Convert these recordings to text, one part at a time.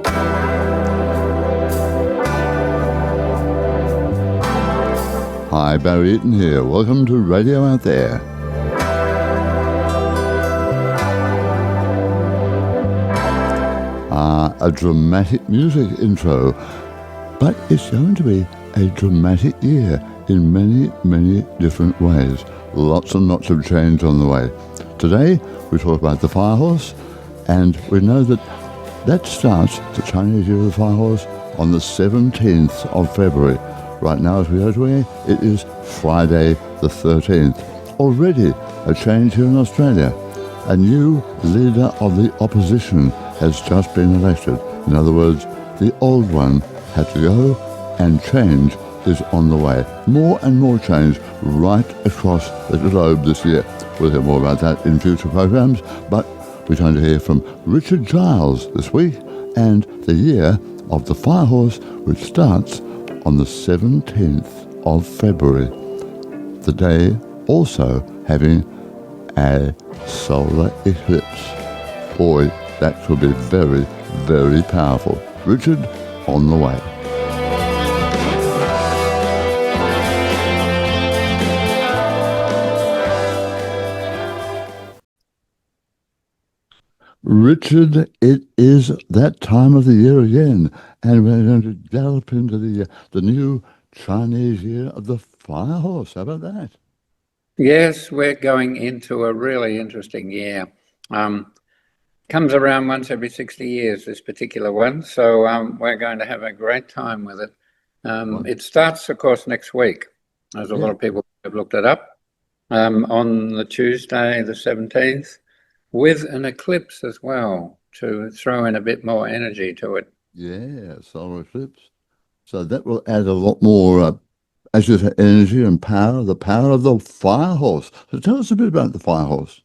Hi, Barry Eaton here. Welcome to Radio Out There. A dramatic music intro, but it's going to be a dramatic year in many, many different ways. Lots and lots of change on the way. Today, we talk about the fire horse, and we know that starts the Chinese Year of the Fire Horse on the 17th of February. Right now, as we go to air, it is Friday the 13th. Already a change here in Australia. A new leader of the opposition has just been elected. In other words, the old one had to go, and change is on the way. More and more change right across the globe this year. We'll hear more about that in future programs, but we're going to hear from Richard Giles this week and the year of the fire horse, which starts on the 17th of February. The day also having a solar eclipse. Boy, that could be very, very powerful. Richard, on the way. Richard, it is that time of the year again, and we're going to gallop into the new Chinese Year of the Fire Horse. How about that? Yes, we're going into a really interesting year. Comes around once every 60 years, this particular one, so we're going to have a great time with it. It starts, of course, next week, as a lot of people have looked it up, on the Tuesday, the 17th, with an eclipse as well, to throw in a bit more energy to it. Yeah, solar eclipse. So that will add a lot more, as you say, energy and power, the power of the fire horse. So tell us a bit about the fire horse.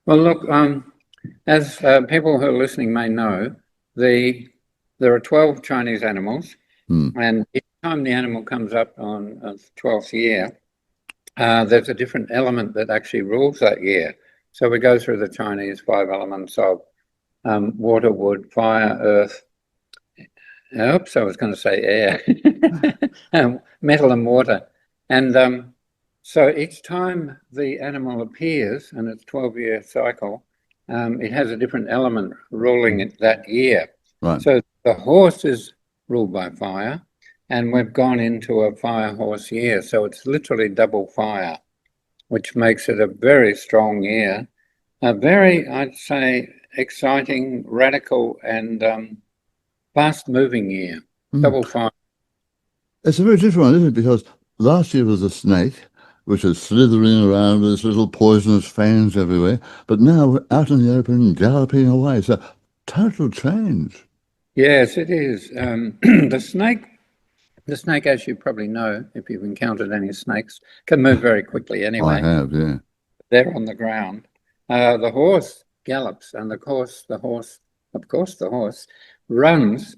Well, look, as people who are listening may know, there are 12 Chinese animals, and each time the animal comes up on the 12th year, there's a different element that actually rules that year. So we go through the Chinese 5 elements of water, wood, fire, earth. Oops, I was going to say air, metal and water. And so each time the animal appears, and it's a 12-year cycle, it has a different element ruling it that year. Right. So the horse is ruled by fire, and we've gone into a fire horse year. So it's literally double fire, which makes it a very strong year. A very, I'd say, exciting, radical, and fast-moving year. Double fire. It's a very different one, isn't it? Because last year was a snake, which is slithering around with its little poisonous fangs everywhere. But now we're out in the open, galloping away. So total change. Yes, it is. The snake, as you probably know, if you've encountered any snakes, can move very quickly anyway. I have, yeah. They're on the ground. The horse gallops, and of course the horse runs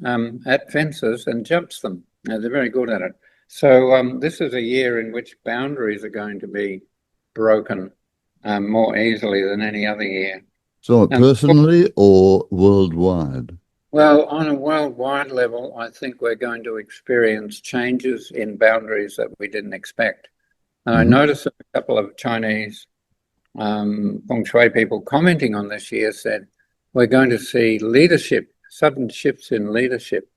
at fences and jumps them. They're very good at it. So this is a year in which boundaries are going to be broken more easily than any other year. So personally or worldwide? Well, on a worldwide level, I think we're going to experience changes in boundaries that we didn't expect. And I noticed that a couple of Chinese feng shui people commenting on this year said, we're going to see leadership, sudden shifts in leadership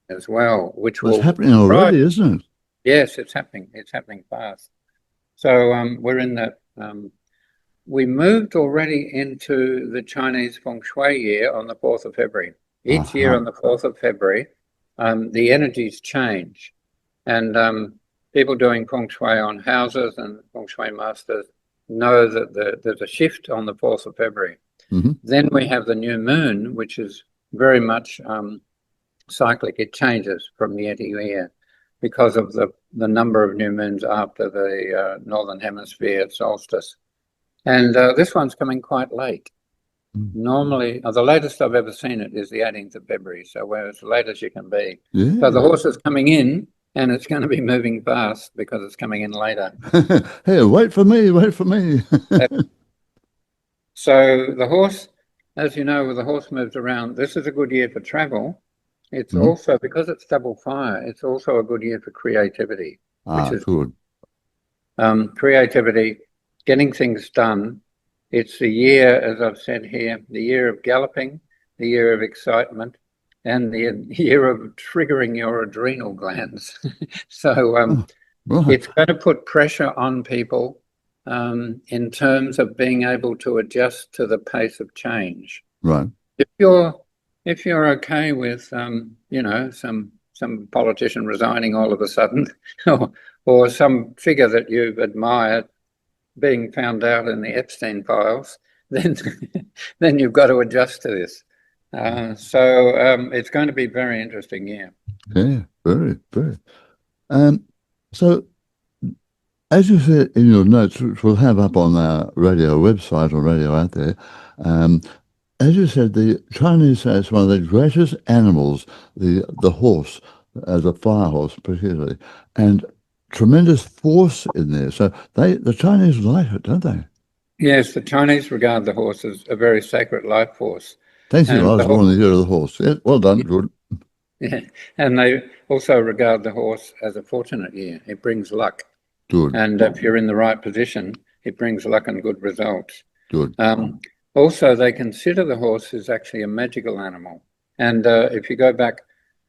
as well, which will... It's happening already, isn't it? Yes, it's happening. It's happening fast. So we're in that... we moved already into the Chinese feng shui year on the 4th of February. Each year on the 4th of February, the energies change. And people doing feng shui on houses and feng shui masters know that there's a shift on the 4th of February. Then we have the new moon, which is very much cyclic. It changes from year to year because of the number of new moons after the Northern Hemisphere solstice. And this one's coming quite late. Normally, the latest I've ever seen it is the 18th of February, so we're as late as you can be. Yeah. So the horse is coming in, and it's going to be moving fast because it's coming in later. Hey, wait for me, wait for me. So the horse as you know, with the horse moves around, this is a good year for travel. It's Mhm. also, because it's double fire, it's also a good year for creativity, which is Good. creativity, getting things done. It's the year, as I've said here, the year of galloping, the year of excitement, and the year of triggering your adrenal glands. So Right. it's going to put pressure on people in terms of being able to adjust to the pace of change. Right. If you're okay with you know, some politician resigning all of a sudden, or some figure that you've admired being found out in the Epstein files, then then you've got to adjust to this. So it's going to be very interesting. Yeah. Yeah. Very, very. So, as you said in your notes, which we'll have up on our radio website or radio out there, as you said, the Chinese say it's one of the greatest animals, the horse, as a fire horse particularly, and tremendous force in there. So the Chinese like it, don't they? Yes, the Chinese regard the horse as a very sacred life force, Thank you. and I was born the year of the horse. Yeah, well done. Good. yeah, and they also regard the horse as a fortunate year. It brings luck. Good. And if you're in the right position, it brings luck and good results. Good. Also, they consider the horse as actually a magical animal. And if you go back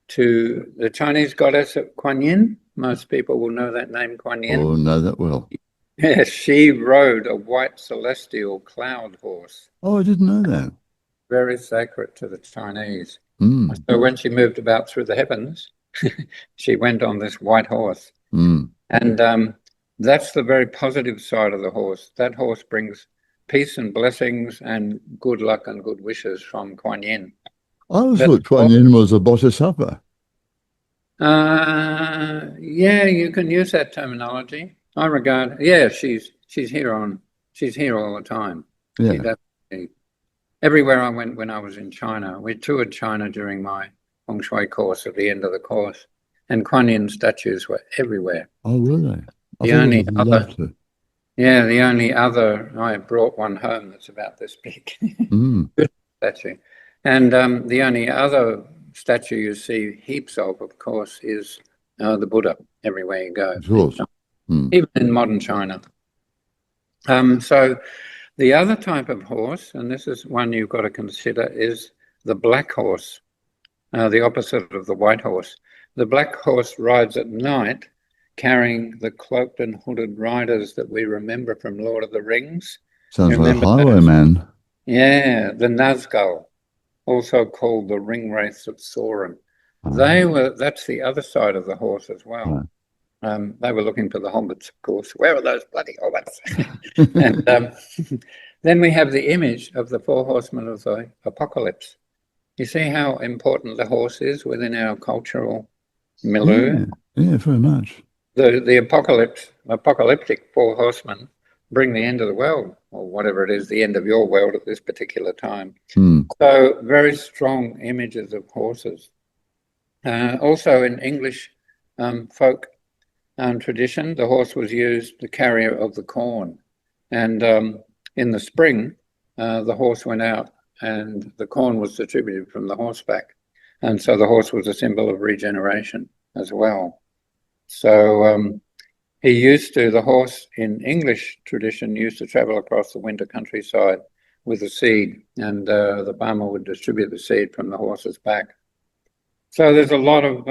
to the Chinese goddess Kuan Yin, most people will know that name, Kuan Yin. Oh, know that well. Yes, she rode a white celestial cloud horse. Oh, I didn't know that. Very sacred to the Chinese. Mm. So when she moved about through the heavens, she went on this white horse. Mm. And that's the very positive side of the horse. That horse brings peace and blessings and good luck and good wishes from Kuan Yin. I always thought Kuan Yin was a bodhisattva. Yeah, you can use that terminology. I regard, yeah, she's here all the time. Yeah. Everywhere I went when I was in China, we toured China during my feng shui course at the end of the course, and Kuan Yin statues were everywhere. Oh, really? The only other, I brought one home that's about this big. Good statue. And the only other statue you see heaps of course, is the Buddha everywhere you go. Of course. Even in modern China. So the other type of horse, and this is one you've got to consider, is the black horse, the opposite of the white horse. The black horse rides at night, carrying the cloaked and hooded riders that we remember from Lord of the Rings. Sounds like a highwayman. Yeah, the Nazgul, also called the ringwraiths of Sauron. That's the other side of the horse as well. They were looking for the hobbits, of course. Where are those bloody hobbits? And then we have the image of the four horsemen of the apocalypse. You see how important the horse is within our cultural milieu? Yeah, very much. The apocalyptic four horsemen bring the end of the world, or whatever it is, the end of your world at this particular time. So very strong images of horses. Also in English folk tradition, the horse was used, the carrier of the corn. And in the spring, the horse went out and the corn was distributed from the horseback. And so the horse was a symbol of regeneration as well. So the horse in English tradition used to travel across the winter countryside with a seed, and the farmer would distribute the seed from the horse's back. So there's a lot of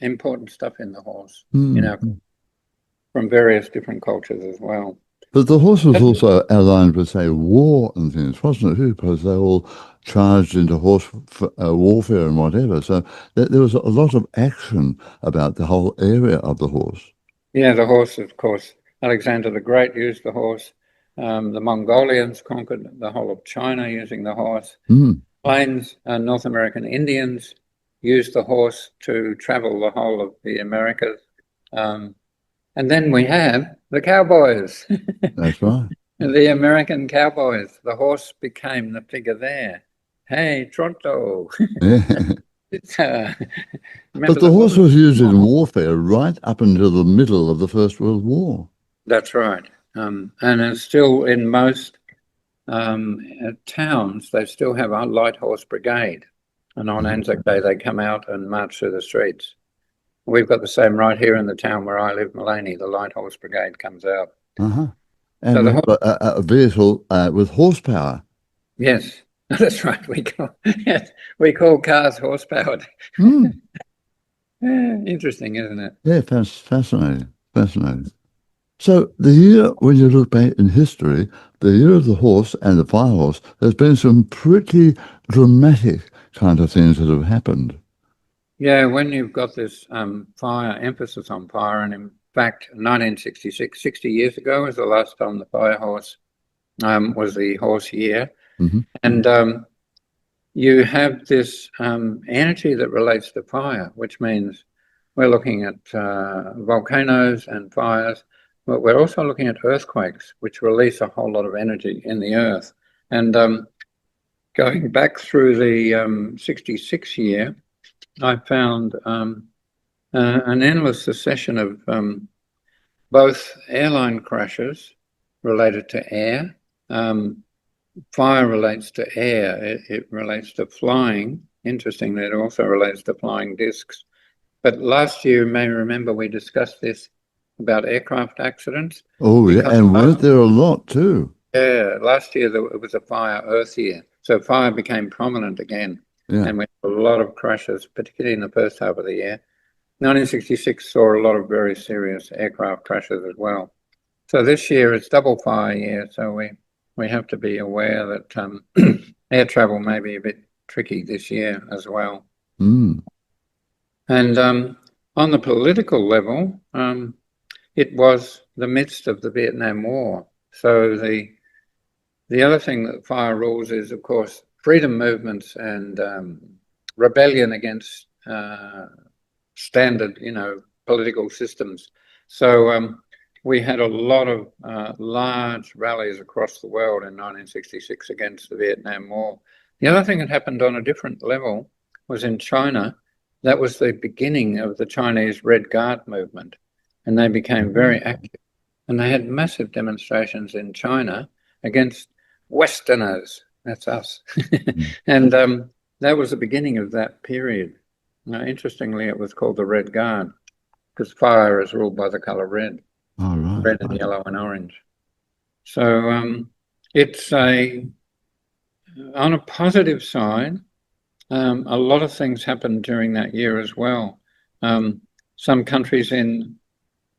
important stuff in the horse, from various different cultures as well. But the horse was also aligned with, say, war and things, wasn't it, too? Because they all charged into horse warfare and whatever. So there was a lot of action about the whole area of the horse. Yeah, the horse, of course. Alexander the Great used the horse. The Mongolians conquered the whole of China using the horse. Plains, North American Indians used the horse to travel the whole of the Americas. And then we have the cowboys. That's right. The American cowboys. The horse became the figure there. Hey, Tronto. But the horse was used in warfare right up until the middle of the First World War. That's right. And it's still in most towns, they still have a light horse brigade. And on Anzac Day, they come out and march through the streets. We've got the same right here in the town where I live, Mullaney. The light horse brigade comes out. Uh-huh. So And we have a vehicle with horsepower. yes, that's right. We call cars horse-powered. Mm. Yeah, interesting, isn't it? Yeah, fascinating, fascinating. So the year, when you look back in history, the year of the horse and the fire horse, there's been some pretty dramatic kind of things that have happened. Yeah, when you've got this fire, emphasis on fire, and in fact, 1966, 60 years ago was the last time the fire horse was the horse year. Mm-hmm. And you have this energy that relates to fire, which means we're looking at volcanoes and fires, but we're also looking at earthquakes, which release a whole lot of energy in the earth. And going back through the 66 year, I found an endless succession of both airline crashes related to air. Fire relates to air. It relates to flying. Interestingly, it also relates to flying discs. But last year, you may remember we discussed this about aircraft accidents. Oh, yeah, and weren't there a lot too? Yeah, last year it was a fire earth year. So fire became prominent again. Yeah. And we had a lot of crashes, particularly in the first half of the year. 1966 saw a lot of very serious aircraft crashes as well. So this year it's double fire year. So we have to be aware that air travel may be a bit tricky this year as well. Mm. And on the political level, it was the midst of the Vietnam War. So the other thing that fire rules is, of course, freedom movements and rebellion against standard, political systems. So we had a lot of large rallies across the world in 1966 against the Vietnam War. The other thing that happened on a different level was in China. That was the beginning of the Chinese Red Guard movement, and they became very active. And they had massive demonstrations in China against Westerners. That's us. And that was the beginning of that period. Now, interestingly, it was called the Red Guard because fire is ruled by the color red. Oh, right. Red and yellow and orange. So it's on a positive side, a lot of things happened during that year as well. Some countries in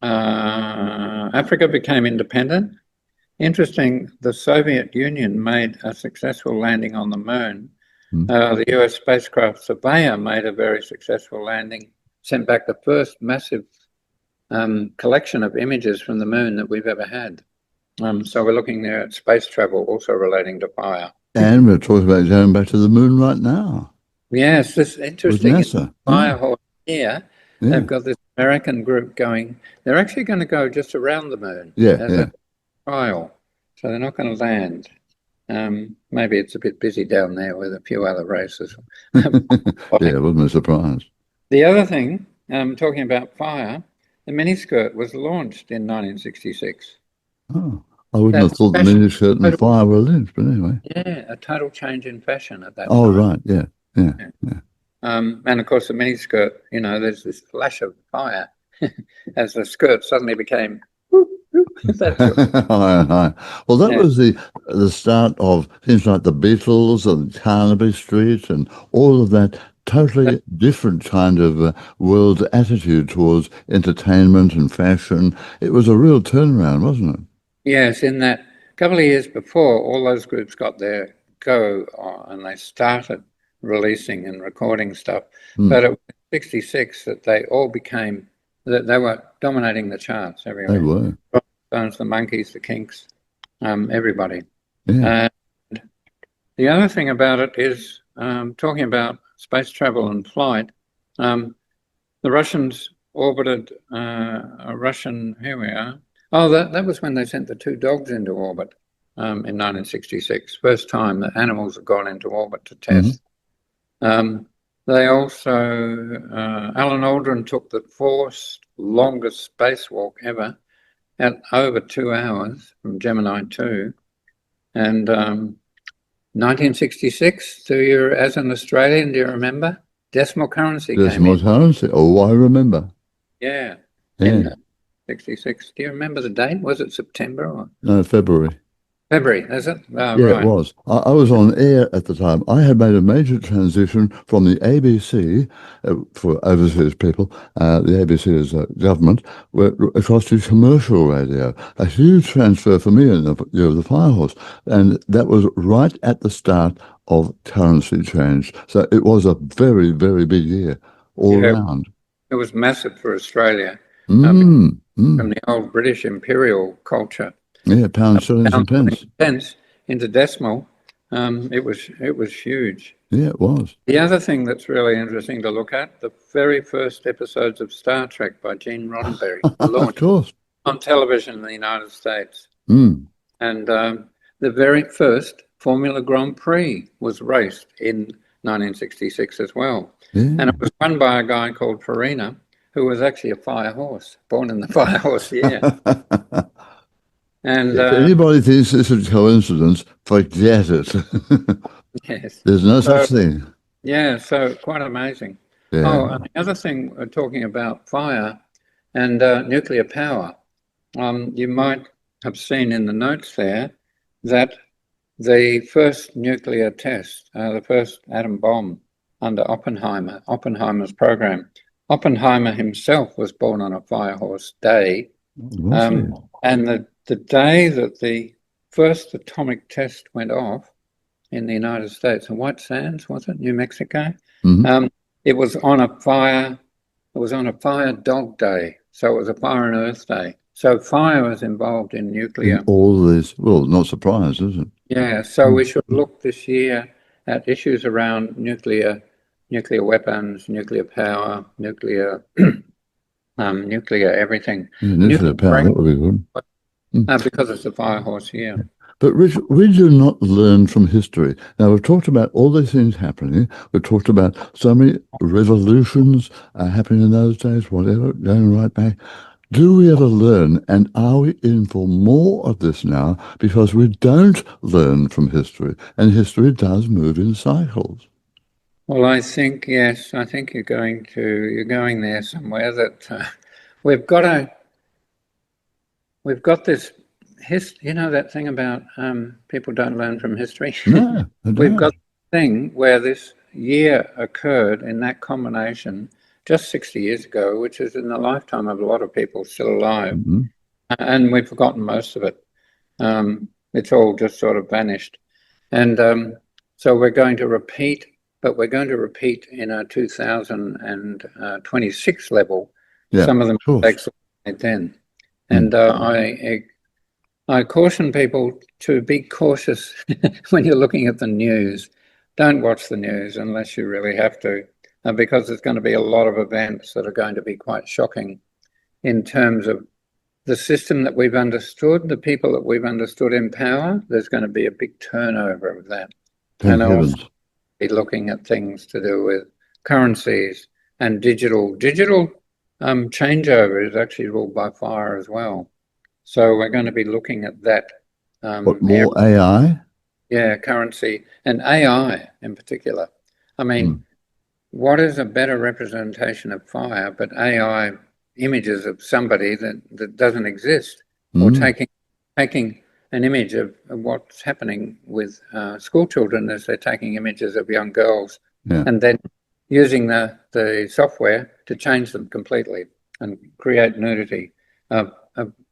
Africa became independent. Interesting, the Soviet Union made a successful landing on the moon. The US spacecraft Surveyor made a very successful landing, sent back the first massive collection of images from the moon that we've ever had. So we're looking there at space travel, also relating to fire. And we're talking about going back to the moon right now. Yes, this is interesting. With NASA. Fire horse here, they've got this American group going. They're actually going to go just around the moon as a trial. So they're not going to land. Maybe it's a bit busy down there with a few other races. Yeah, it wasn't a surprise. The other thing, talking about fire, the miniskirt was launched in 1966. Oh, I wouldn't have thought the miniskirt and fire were linked, but anyway. Yeah, a total change in fashion at that time. Oh, right, yeah. And of course, the miniskirt, there's this flash of fire as the skirt suddenly became. Well, that was the start of things like the Beatles and Carnaby Street and all of that totally different kind of world attitude towards entertainment and fashion. It was a real turnaround, wasn't it? Yes, in that couple of years before, all those groups got their go and they started releasing and recording stuff. But it was 66 that they all became, that they were dominating the charts everywhere. They were. The Monkees, the Kinks, everybody. Yeah. And the other thing about it is, talking about space travel and flight, the Russians orbited a Russian, here we are. Oh, that was when they sent the two dogs into orbit in 1966. First time that animals have gone into orbit to test. They also, Alan Aldrin took the fourth longest spacewalk ever at over 2 hours from Gemini 2. And 1966, as an Australian, do you remember? Decimal currency came Decimal in. currency. Oh, I remember. Yeah, Yeah. in 66. Do you remember the date? Was it September or No, February. February? Is it? Oh, Yeah, it right. was. I was on air at the time. I had made a major transition from the ABC, for overseas people, the ABC is government, across to commercial radio. A huge transfer for me in the year of the Firehorse. And that was right at the start of currency change. So it was a very, very big year all Yeah, around. it was massive for Australia Mm, from mm. the old British imperial culture. Yeah, pounds, shillings, and Pounds, pence. pence into decimal. It was huge. Yeah, it was. The other thing that's really interesting to look at, the very first episodes of Star Trek by Gene Roddenberry were Of launched course. on television in the United States. Mm. And the very first Formula Grand Prix was raced in 1966 as well. Yeah. And it was won by a guy called Farina, who was actually a fire horse, born in the fire horse year. And If anybody thinks this is a coincidence, forget it. yes, There's no so such thing. yeah, so quite amazing. Yeah. Oh, and the other thing we're talking about fire and nuclear power. You might have seen in the notes there that the first nuclear test, the first atom bomb under Oppenheimer's program. Oppenheimer himself was born on a firehorse day. Was it? And the day that the first atomic test went off in the United States, in White Sands, was it, New Mexico? Mhm. It was on a fire dog day. So it was a fire and earth day. So fire was involved in nuclear. In all this, well, not surprised, is it? Yeah, so we should look this year at issues around nuclear weapons, nuclear power, nuclear everything. Yeah, nuclear power, that would be good. Because it's a fire horse year. But Richard, we do not learn from history. Now, we've talked about all these things happening. We've talked about so many revolutions happening in those days, whatever, going right back. Do we ever learn, and are we in for more of this now because we don't learn from history, and history does move in cycles? Well, I think, yes, I think you're going there somewhere, that we've got this that thing about people don't learn from history. No, I We've don't. got the thing where this year occurred in that combination just 60 years ago, which is in the lifetime of a lot of people still alive. Mhm. And we've forgotten most of it. It's all just sort of vanished. And so we're going to repeat, but we're going to repeat in a 2026 level Yeah, some of the of course. mistakes made then. And I caution people to be cautious when you're looking at the news. Don't watch the news unless you really have to, because there's going to be a lot of events that are going to be quite shocking in terms of the system that we've understood, the people that we've understood in power. There's going to be a big turnover of that. Thank And heavens. also be looking at things to do with currencies and digital. Digital changeover is actually ruled by fire as well. So we're going to be looking at that. What, more AI? Yeah, currency and AI in particular. I mean, what is a better representation of fire but AI images of somebody that doesn't exist, or taking an image of what's happening with school children as they're taking images of young girls, and then using the software to change them completely and create nudity of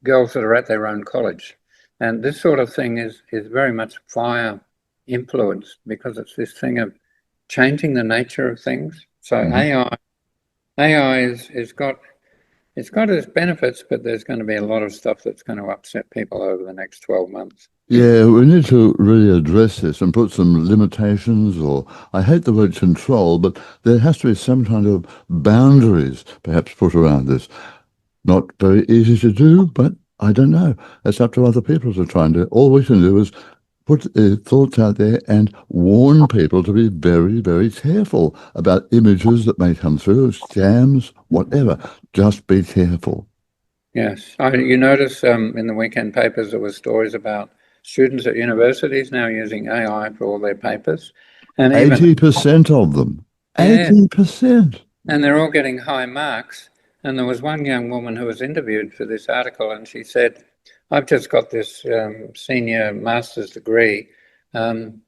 girls that are at their own college. And this sort of thing is very much fire influenced, because it's this thing of changing the nature of things. So AI is got its benefits, but there's going to be a lot of stuff that's going to upset people over the next 12 months. Yeah, we need to really address this and put some limitations, or I hate the word control, but there has to be some kind of boundaries perhaps put around this. Not very easy to do, but I don't know. It's up to other people to try and do it. All we can do is put thoughts out there and warn people to be very, very careful about images that may come through, scams, whatever. Just be careful. Yes. You notice in the weekend papers there were stories about students at universities now using AI for all their papers. And even 80% of them. yeah, 80%. and they're all getting high marks. And there was one young woman who was interviewed for this article, and she said, I've just got this senior master's degree, and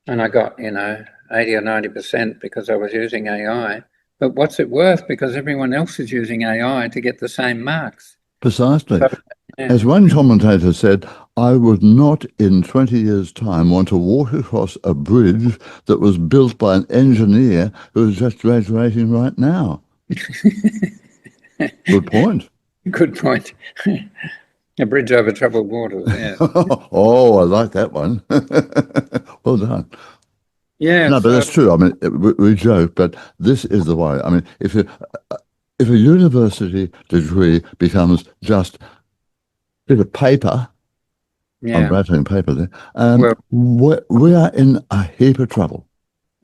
I got, 80 or 90% because I was using AI. But what's it worth? Because everyone else is using AI to get the same marks. Precisely. So, yeah. As one commentator said, I would not in 20 years' time want to walk across a bridge that was built by an engineer who is just graduating right now. Good point. Good point. A bridge over troubled waters, yeah. Oh, I like that one. Well done. Yeah, No, but that's true. I mean, we joke, but this is the way. I mean, if a university degree becomes just a bit of paper, I'm yeah. rattling paper there, Well, we are in a heap of trouble.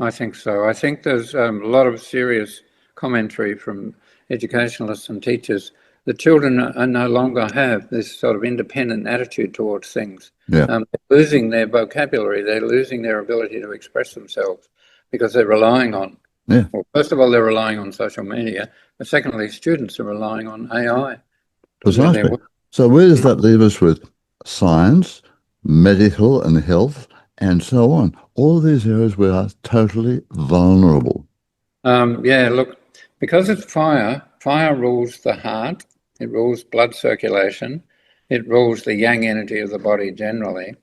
I think so. I think there's a lot of serious commentary from educationalists and teachers. The children are no longer have this sort of independent attitude towards things. Yeah. They're losing their vocabulary. They're losing their ability to express themselves because they're relying on, Yeah. well, first of all, they're relying on social media. But secondly, students are relying on AI. Precisely. So where does that leave us with science, medical and health, and so on? All these areas we are totally vulnerable. Yeah, look, because it's fire, fire rules the heart, it rules blood circulation, it rules the yang energy of the body generally,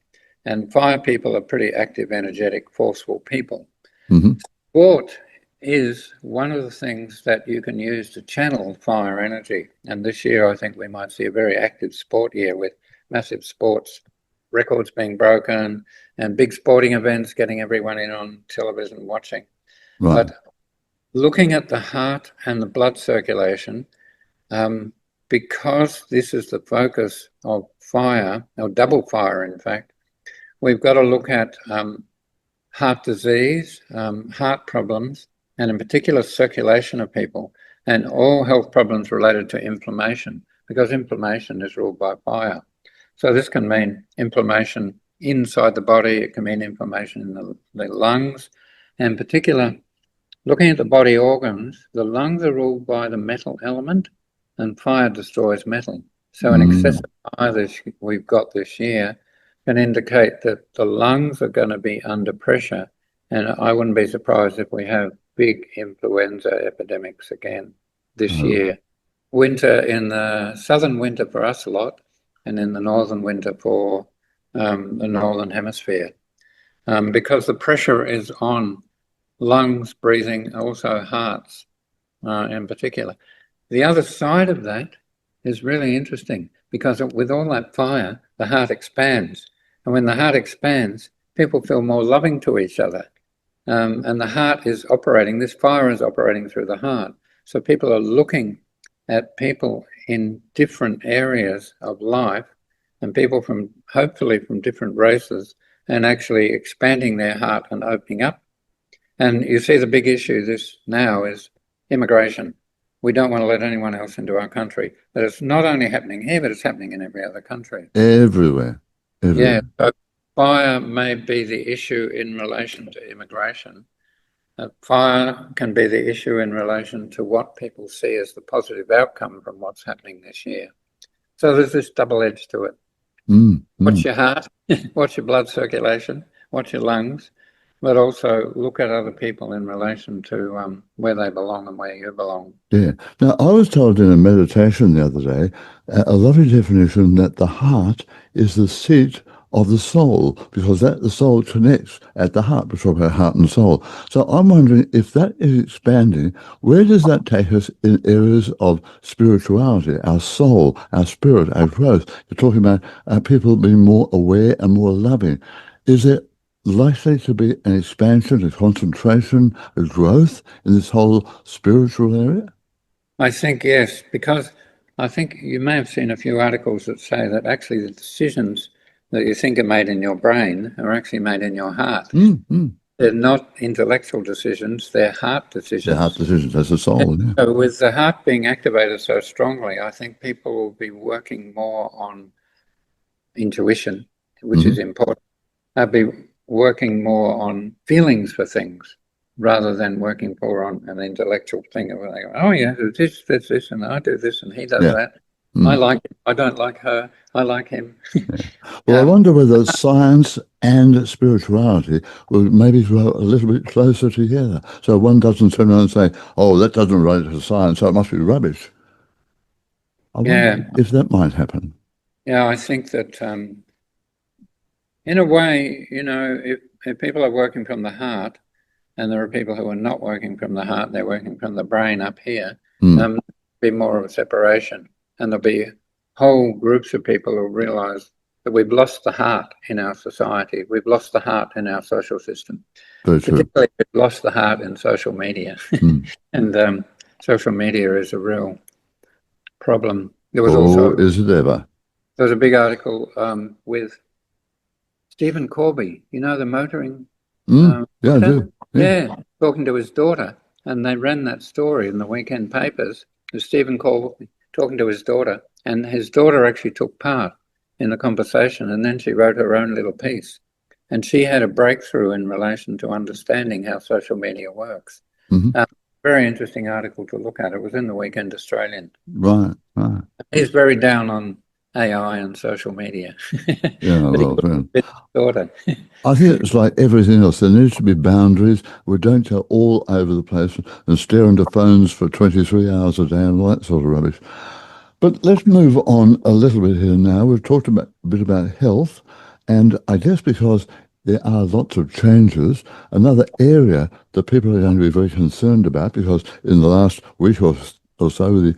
and fire people are pretty active, energetic, forceful people. Mm-hmm. Sport is one of the things that you can use to channel fire energy. And this year, I think we might see a very active sport year with massive sports records being broken and big sporting events getting everyone in on television watching. Right. But looking at the heart and the blood circulation, because this is the focus of fire, or double fire in fact, we've got to look at heart disease, heart problems, and in particular circulation of people, and all health problems related to inflammation, because inflammation is ruled by fire. So this can mean inflammation inside the body, it can mean inflammation in the lungs, and in particular, looking at the body organs, the lungs are ruled by the metal element, and fire destroys metal. So an excessive fire that we've got this year can indicate that the lungs are going to be under pressure, and I wouldn't be surprised if we have big influenza epidemics again this year. Winter in the southern winter for us a lot, and in the northern winter for the northern hemisphere, because the pressure is on lungs, breathing, also hearts in particular. The other side of that is really interesting because with all that fire, the heart expands. And when the heart expands, people feel more loving to each other. And the heart is operating, this fire is operating through the heart. So people are looking at people in different areas of life and people from hopefully from different races and actually expanding their heart and opening up. And you see the big issue this now is immigration. We don't want to let anyone else into our country. But it's not only happening here, but it's happening in every other country. Everywhere. Yeah, so fire may be the issue in relation to immigration. Fire can be the issue in relation to what people see as the positive outcome from what's happening this year. So there's this double edge to it. Watch your heart, watch your blood circulation, watch your lungs, but also look at other people in relation to where they belong and where you belong. Yeah. Now, I was told in a meditation the other day, a lovely definition that the heart is the seat of the soul, because the soul connects at the heart. We're talking about heart and soul. So I'm wondering if that is expanding, where does that take us in areas of spirituality, our soul, our spirit, our growth? You're talking about people being more aware and more loving. Is it likely to be an expansion, a concentration, a growth in this whole spiritual area? I think yes, because I think you may have seen a few articles that say that actually the decisions that you think are made in your brain are actually made in your heart. They're not intellectual decisions, they're heart decisions. They're heart decisions, that's the soul, yeah. So with the heart being activated so strongly, I think people will be working more on intuition which is important. I'd be working more on feelings for things rather than working more on an intellectual thing of like, oh yeah, this, and I do this, and he does that. I like him. I don't like her. I like him. Well, I wonder whether science and spirituality will maybe grow a little bit closer together. So one doesn't turn around and say, oh, that doesn't relate to science, so it must be rubbish. I wonder if that might happen. Yeah, I think that in a way, if people are working from the heart, and there are people who are not working from the heart, they're working from the brain up here, there'll be more of a separation. And there'll be whole groups of people who realize that we've lost the heart in our society. We've lost the heart in our social system. Very true. Particularly, we've lost the heart in social media. And social media is a real problem. There was is it ever? There was a big article with Stephen Corby, the motoring. Yeah, I do. Yeah, talking to his daughter, and they ran that story in the weekend papers. Stephen Corby talking to his daughter, and his daughter actually took part in the conversation, and then she wrote her own little piece, and she had a breakthrough in relation to understanding how social media works. Very interesting article to look at. It was in the Weekend Australian. Right. He's very down on AI and social media. Yeah, daughter. I think it's like everything else. There needs to be boundaries. We don't go all over the place and stare into phones for 23 hours a day and all that sort of rubbish. But let's move on a little bit here now. We've talked a bit about health, and I guess because there are lots of changes, another area that people are going to be very concerned about, because in the last week or so, the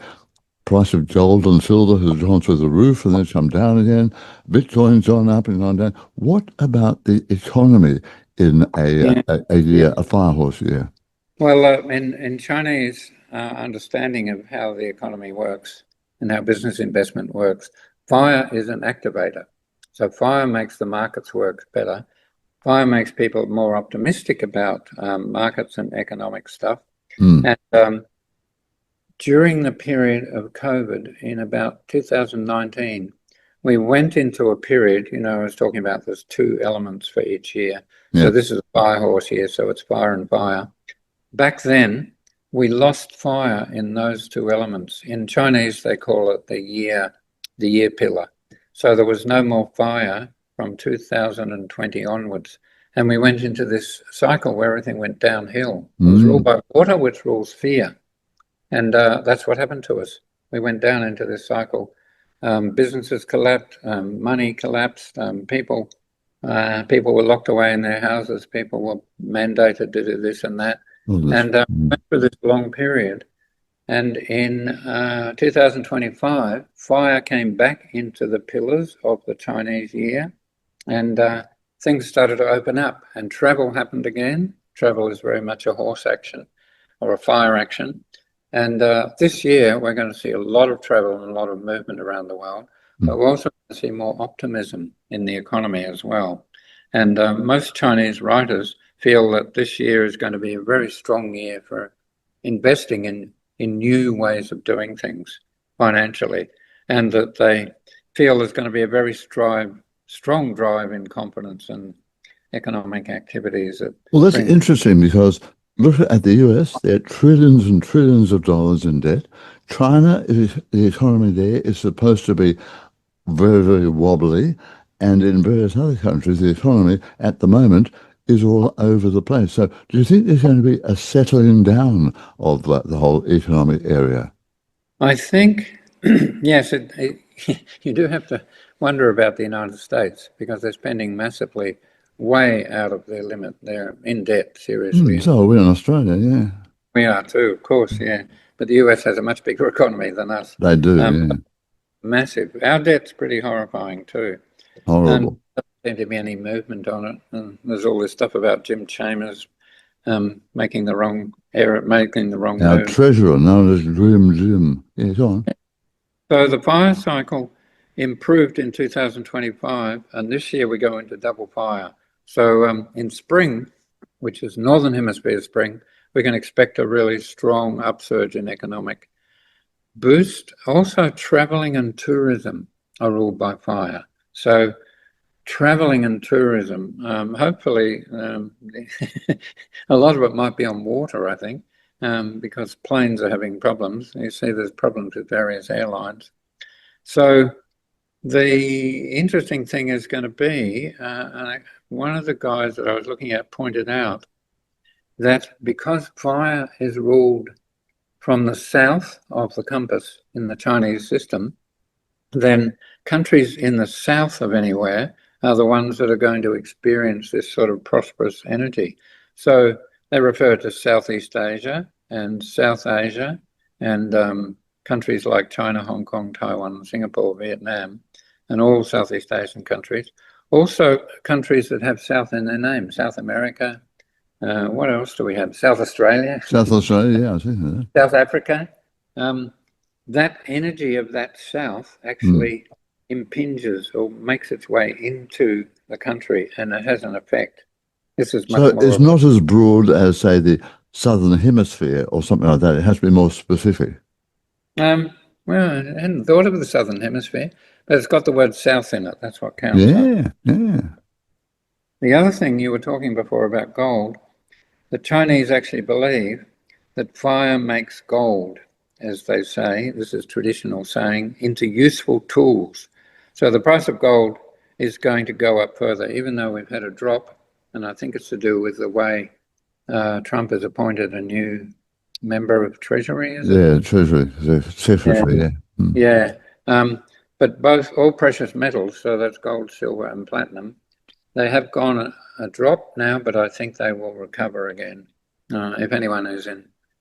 price of gold and silver has gone through the roof and then come down again. Bitcoin's gone up and gone down. What about the economy in a fire horse year? Well, in Chinese understanding of how the economy works and how business investment works, fire is an activator. So fire makes the markets work better. Fire makes people more optimistic about markets and economic stuff. And during the period of COVID in about 2019, we went into a period, I was talking about there's two elements for each year. Yeah. So this is a fire horse year, so it's fire and fire. Back then, we lost fire in those two elements. In Chinese, they call it the year pillar. So there was no more fire from 2020 onwards. And we went into this cycle where everything went downhill. It was ruled by water, which rules fear. And that's what happened to us. We went down into this cycle. Businesses collapsed, money collapsed, people were locked away in their houses, people were mandated to do this and that. And went through this long period. And in 2025, fire came back into the pillars of the Chinese year, and things started to open up, and travel happened again. Travel is very much a horse action or a fire action. And this year, we're going to see a lot of travel and a lot of movement around the world, but we're also going to see more optimism in the economy as well. And most Chinese writers feel that this year is going to be a very strong year for investing in new ways of doing things financially, and that they feel there's going to be a very strong drive in confidence and economic activities. Well, that's interesting, because look at the US, they're trillions and trillions of dollars in debt. China, the economy there is supposed to be very, very wobbly. And in various other countries, the economy at the moment is all over the place. So do you think there's going to be a settling down of the whole economic area? I think, yes, you do have to wonder about the United States, because they're spending massively way out of their limit. They're in debt, seriously. So we're in Australia, yeah. We are too, of course, yeah. But the US has a much bigger economy than us. They do, yeah. Massive. Our debt's pretty horrifying too. Horrible. There doesn't seem to be any movement on it. And there's all this stuff about Jim Chambers making the wrong move. Our treasurer, known as Grim Jim. Yeah, go on. So the fire cycle improved in 2025, and this year we go into double fire. So in spring, which is Northern Hemisphere spring, we can expect a really strong upsurge in economic boost. Also, traveling and tourism are ruled by fire. So traveling and tourism. Hopefully, a lot of it might be on water, I think, because planes are having problems. You see there's problems with various airlines. So the interesting thing is going to be, one of the guys that I was looking at pointed out that because fire is ruled from the south of the compass in the Chinese system, then countries in the south of anywhere are the ones that are going to experience this sort of prosperous energy. So they refer to Southeast Asia and South Asia and countries like China, Hong Kong, Taiwan, Singapore, Vietnam, and all Southeast Asian countries. Also countries that have South in their name, South America. What else do we have? South Australia. South Australia, yeah, I see that. South Africa. That energy of that south actually impinges or makes its way into the country, and it has an effect. This is much So more. it's not as broad as, say, the southern hemisphere or something like that. It has to be more specific. Well, I hadn't thought of the southern hemisphere, but it's got the word south in it. That's what counts. Yeah, yeah. The other thing you were talking before about gold, the Chinese actually believe that fire makes gold, as they say, this is traditional saying, into useful tools. So the price of gold is going to go up further, even though we've had a drop, and I think it's to do with the way Trump has appointed a new member of Treasury, is it? Yeah, Treasury, the Secretary, yeah. Yeah. But all precious metals, so that's gold, silver, and platinum, they have gone a drop now, but I think they will recover again. If anyone is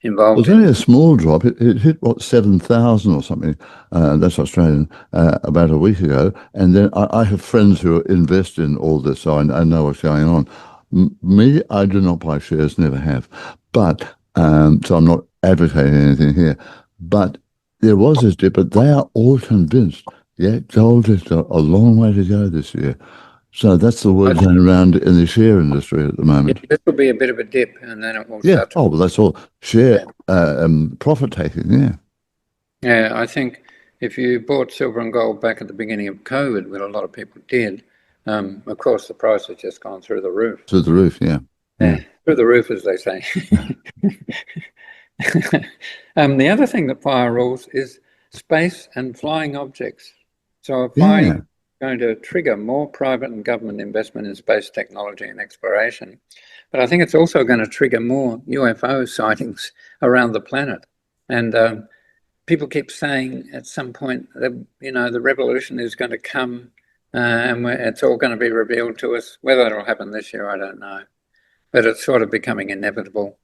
involved. Well, it's only a small drop. It hit, what, 7,000 or something. That's Australian, about a week ago. And then I have friends who invest in all this, so I know what's going on. Me, I do not buy shares, never have. But, so I'm not advocating anything here. But there was this dip, but they are all convinced, yeah, gold has got a long way to go this year. So that's the word going around in the share industry at the moment. This will be a bit of a dip, and then it will Yeah. start to. Oh, well, that's all. Share profit taking. Yeah. Yeah, I think if you bought silver and gold back at the beginning of COVID, what a lot of people did, of course, the price has just gone through the roof. Through the roof, yeah. Through the roof, as they say. The other thing that fire rules is space and flying objects. So if fire is going to trigger more private and government investment in space technology and exploration, but I think it's also going to trigger more UFO sightings around the planet. And people keep saying at some point that, the revolution is going to come and it's all going to be revealed to us. Whether it'll happen this year, I don't know. But it's sort of becoming inevitable.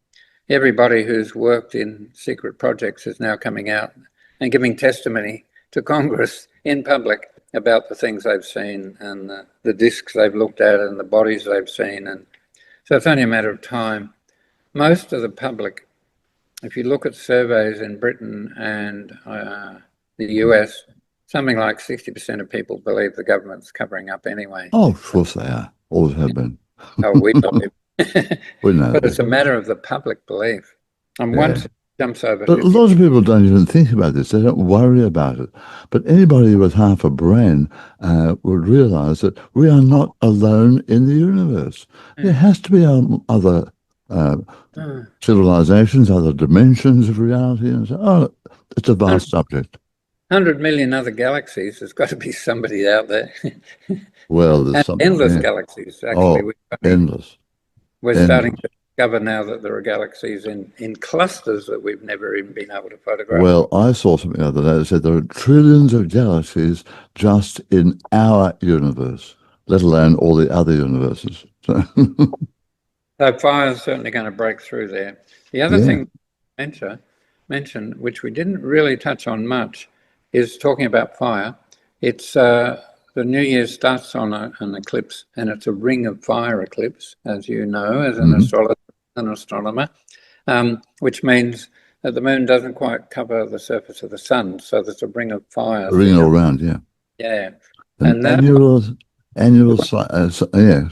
Everybody who's worked in secret projects is now coming out and giving testimony to Congress in public about the things they've seen and the discs they've looked at and the bodies they've seen. And so it's only a matter of time. Most of the public, if you look at surveys in Britain and the US, something like 60% of people believe the government's covering up anyway. Oh, of course they are. Always have been. Oh, we believe. We know. But it's a matter of the public belief. And once it jumps over. But a lot of people don't even think about this. They don't worry about it. But anybody with half a brain would realize that we are not alone in the universe. There has to be other civilizations, other dimensions of reality. And so, it's a vast subject. 100 million other galaxies. There's got to be somebody out there. Well, there's endless galaxies, actually. Endless. We're starting to discover now that there are galaxies in clusters that we've never even been able to photograph. Well, I saw something the other day that said there are trillions of galaxies just in our universe, let alone all the other universes. So fire is certainly going to break through there. The other thing to mention, which we didn't really touch on much, is talking about fire. It's the New Year starts on an eclipse, and it's a ring of fire eclipse, as you know, as an astronomer, which means that the moon doesn't quite cover the surface of the sun, so there's a ring of fire. A ring all around, yeah. Yeah. And annual, go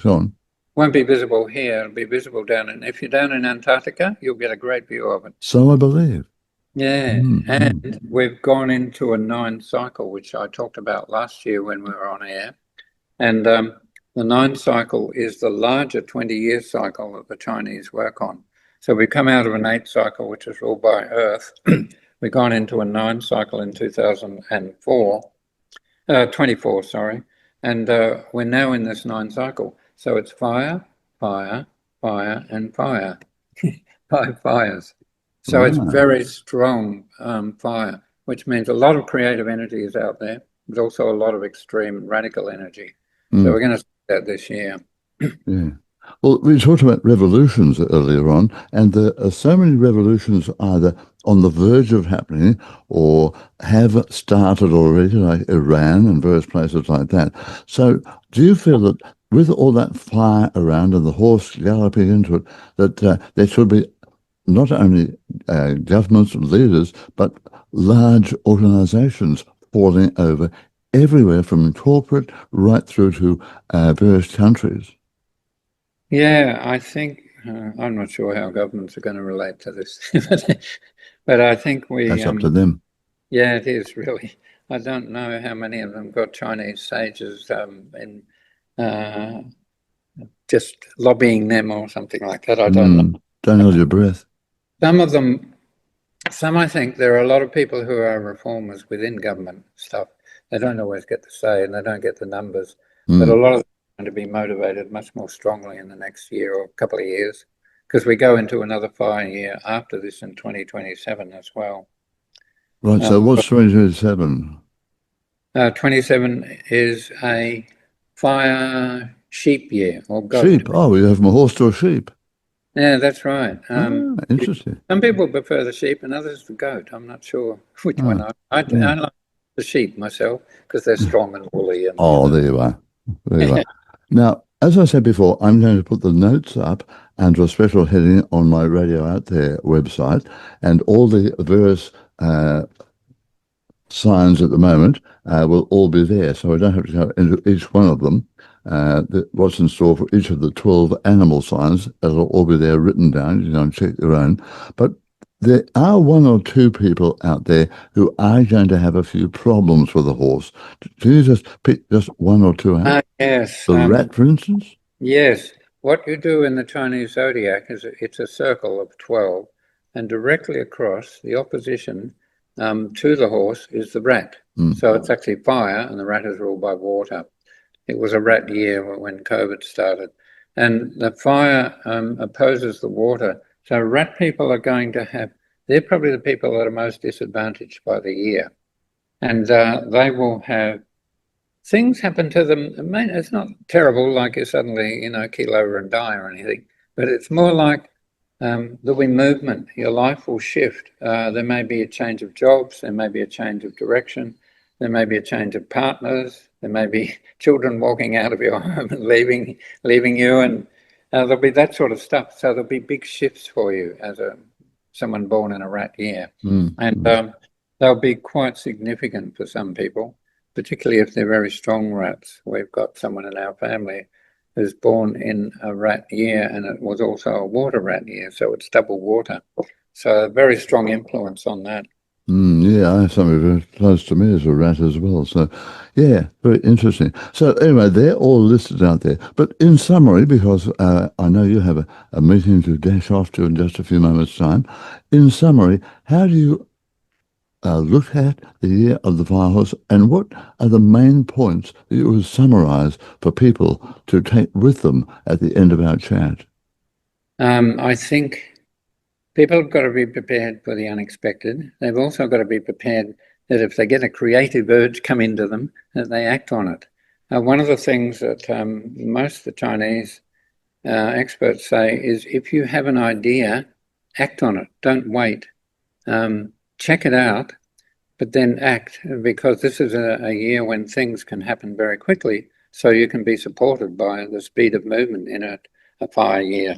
on. Won't be visible here. It'll be visible if you're down in Antarctica, you'll get a great view of it. So I believe. Yeah, and we've gone into a 9 cycle, which I talked about last year when we were on air. And the 9 cycle is the larger 20-year cycle that the Chinese work on. So we've come out of an 8 cycle, which is ruled by Earth. We've gone into a 9 cycle in 24, sorry. And we're now in this 9 cycle. So it's fire, fire, fire, and fire. 5 fires. So it's very strong fire, which means a lot of creative energy is out there, but also a lot of extreme radical energy. So we're going to see that this year. Yeah. Well, we talked about revolutions earlier on, and there are so many revolutions either on the verge of happening or have started already, like Iran and various places like that. So do you feel that with all that fire around and the horse galloping into it, that there should be not only governments and leaders, but large organizations falling over everywhere from corporate right through to various countries? Yeah, I think, I'm not sure how governments are going to relate to this, but I think That's up to them. Yeah, it is really. I don't know how many of them got Chinese sages in just lobbying them or something like that. I don't know. Don't hold your breath. Some of them, I think there are a lot of people who are reformers within government stuff. They don't always get the say and they don't get the numbers, but a lot of them are going to be motivated much more strongly in the next year or couple of years, because we go into another fire year after this in 2027 as well. Right, so what's 2027? 27 is a fire sheep year or goat. Sheep. Oh, we have from a horse to a sheep. Yeah, that's right. Interesting. Some people prefer the sheep and others the goat. I'm not sure which one. I like the sheep myself because they're strong and woolly. And, there you are. There you are. Now, as I said before, I'm going to put the notes up under a special heading on my Radio Out There website, and all the various signs at the moment will all be there, so I don't have to go into each one of them. What's in store for each of the 12 animal signs, it'll all be there written down. You can check your own. But there are one or two people out there who are going to have a few problems with a horse. Can you just pick just one or two out? Yes. The rat, for instance? Yes. What you do in the Chinese zodiac is it's a circle of 12, and directly across the opposition to the horse is the rat. So it's actually fire, and the rat is ruled by water. It was a rat year when COVID started. And the fire opposes the water. So rat people are going to they're probably the people that are most disadvantaged by the year. And they will have things happen to them. It's not terrible, like you suddenly, keel over and die or anything, but it's more like there'll be movement. Your life will shift. There may be a change of jobs. There may be a change of direction. There may be a change of partners. There may be children walking out of your home and leaving you, and there'll be that sort of stuff. So there'll be big shifts for you as someone born in a rat year, and they'll be quite significant for some people, particularly if they're very strong rats. We've got someone in our family who's born in a rat year, and it was also a water rat year, so it's double water. So a very strong influence on that. Yeah, I have somebody very close to me as a rat as well. So, yeah, very interesting. So, anyway, they're all listed out there. But in summary, because I know you have a meeting to dash off to in just a few moments' time, in summary, how do you look at the year of the fire horse, and what are the main points that you would summarize for people to take with them at the end of our chat? I think people have got to be prepared for the unexpected. They've also got to be prepared that if they get a creative urge come into them, that they act on it. One of the things that most of the Chinese experts say is if you have an idea, act on it. Don't wait. Check it out, but then act, because this is a year when things can happen very quickly, so you can be supported by the speed of movement in a fire year.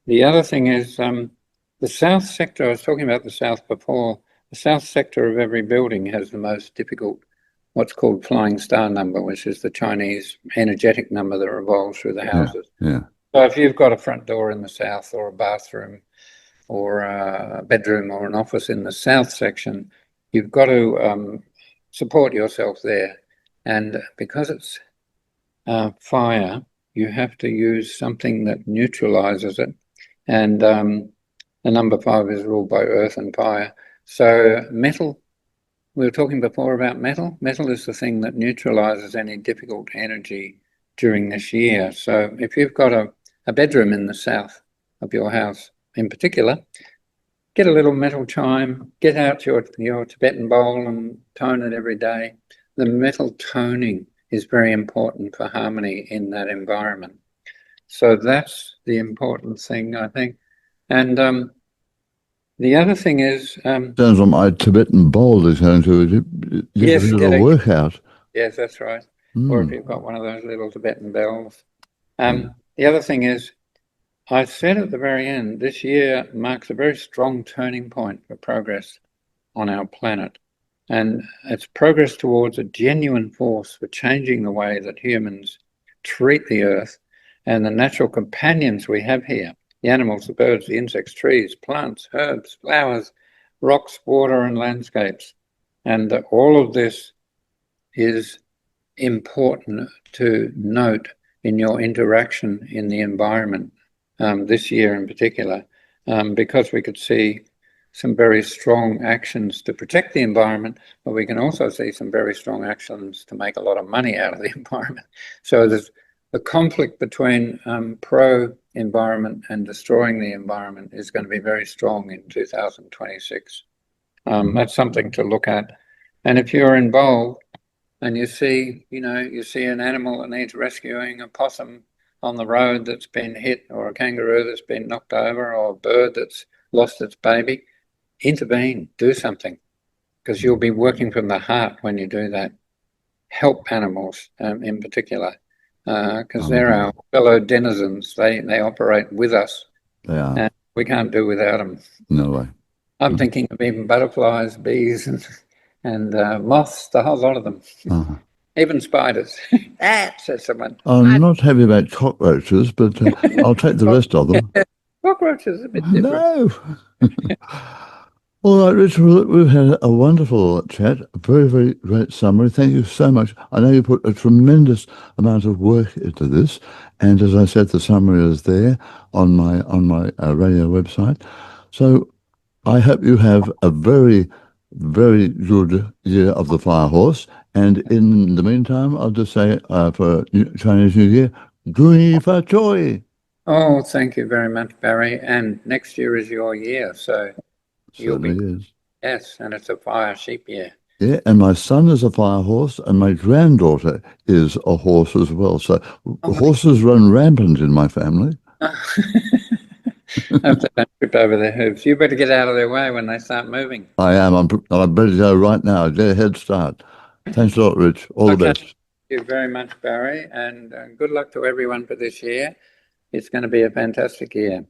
The other thing is the south sector. I was talking about the south before. The south sector of every building has the most difficult, what's called flying star number, which is the Chinese energetic number that revolves through the houses. Yeah. So if you've got a front door in the south, or a bathroom, or a bedroom, or an office in the south section, you've got to support yourself there. And because it's fire, you have to use something that neutralizes it. And the number 5 is ruled by earth and fire. So metal, we were talking before about metal. Metal is the thing that neutralizes any difficult energy during this year. So if you've got a bedroom in the south of your house in particular, get a little metal chime, get out your Tibetan bowl and tone it every day. The metal toning is very important for harmony in that environment. So that's the important thing, I think. And the other thing is... Sounds like my Tibetan bowl is going to get yes, a bit of a workout. Yes, that's right. Or if you've got one of those little Tibetan bells. The other thing is, I said at the very end, this year marks a very strong turning point for progress on our planet. And it's progress towards a genuine force for changing the way that humans treat the earth and the natural companions we have here. The animals, the birds, the insects, trees, plants, herbs, flowers, rocks, water, and landscapes. And all of this is important to note in your interaction in the environment this year in particular, because we could see some very strong actions to protect the environment, but we can also see some very strong actions to make a lot of money out of the environment. So there's the conflict between pro-environment and destroying the environment is going to be very strong in 2026. That's something to look at. And if you're involved and you see an animal that needs rescuing, a possum on the road that's been hit, or a kangaroo that's been knocked over, or a bird that's lost its baby, intervene, do something, because you'll be working from the heart when you do that. Help animals in particular, because they're our fellow denizens. They operate with us. They are. And we can't do without them. No way. I'm thinking of even butterflies, bees, and moths, the whole lot of them. Even spiders. Says someone. I'm not happy about cockroaches, but I'll take the rest of them. Cockroaches are a bit different. No. All right, Richard, we've had a wonderful chat, a very, very great summary. Thank you so much. I know you put a tremendous amount of work into this, and as I said, the summary is there on my radio website. So I hope you have a very, very good year of the fire horse. And in the meantime, I'll just say for Chinese New Year, Gui Fa Choi. Oh, thank you very much, Barry. And next year is your year, so Certainly is. Yes, and it's a fire sheep year. Yeah, and my son is a fire horse, and my granddaughter is a horse as well. So horses run rampant in my family. I hope they don't trip over their hooves. You better get out of their way when they start moving. I am. I'm ready to go right now. Get a head start. Thanks a lot, Rich. All the best. Thank you very much, Barry, and good luck to everyone for this year. It's going to be a fantastic year.